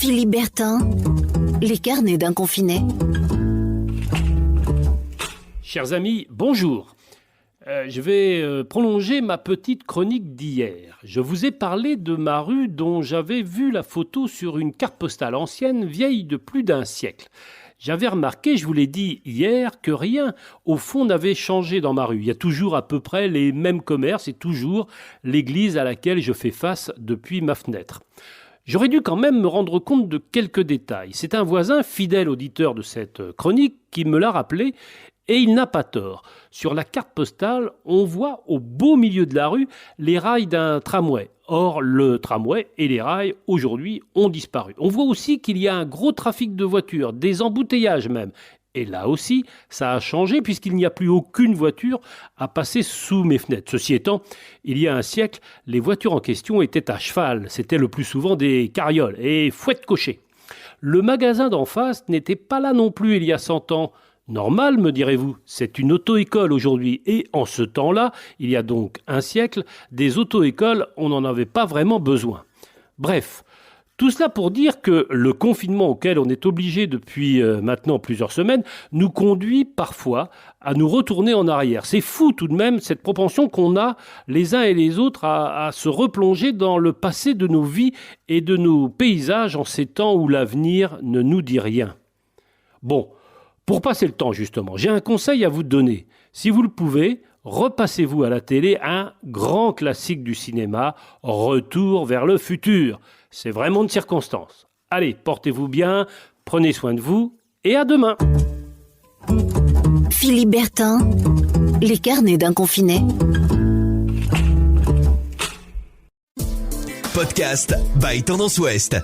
Philippe Bertin, les carnets d'un confiné. Chers amis, bonjour. Je vais prolonger ma petite chronique d'hier. Je vous ai parlé de ma rue dont j'avais vu la photo sur une carte postale ancienne, vieille de plus d'un siècle. J'avais remarqué, je vous l'ai dit hier, que rien, au fond, n'avait changé dans ma rue. Il y a toujours à peu près les mêmes commerces et toujours l'église à laquelle je fais face depuis ma fenêtre. J'aurais dû quand même me rendre compte de quelques détails. C'est un voisin, fidèle auditeur de cette chronique, qui me l'a rappelé, et il n'a pas tort. Sur la carte postale, on voit au beau milieu de la rue les rails d'un tramway. Or, le tramway et les rails, aujourd'hui, ont disparu. On voit aussi qu'il y a un gros trafic de voitures, des embouteillages même. Et là aussi, ça a changé puisqu'il n'y a plus aucune voiture à passer sous mes fenêtres. Ceci étant, il y a un siècle, les voitures en question étaient à cheval. C'était le plus souvent des carrioles et fouette cocher. Le magasin d'en face n'était pas là non plus il y a 100 ans. Normal, me direz-vous, c'est une auto-école aujourd'hui. Et en ce temps-là, il y a donc un siècle, des auto-écoles, on n'en avait pas vraiment besoin. Bref, tout cela pour dire que le confinement auquel on est obligé depuis maintenant plusieurs semaines nous conduit parfois à nous retourner en arrière. C'est fou tout de même cette propension qu'on a les uns et les autres à se replonger dans le passé de nos vies et de nos paysages en ces temps où l'avenir ne nous dit rien. Bon, pour passer le temps justement, j'ai un conseil à vous donner. Si vous le pouvez, repassez-vous à la télé un grand classique du cinéma, Retour vers le futur. C'est vraiment de circonstance. Allez, portez-vous bien, prenez soin de vous et à demain. Philippe Bertin, les carnets d'un confiné. Podcast by Tendance Ouest.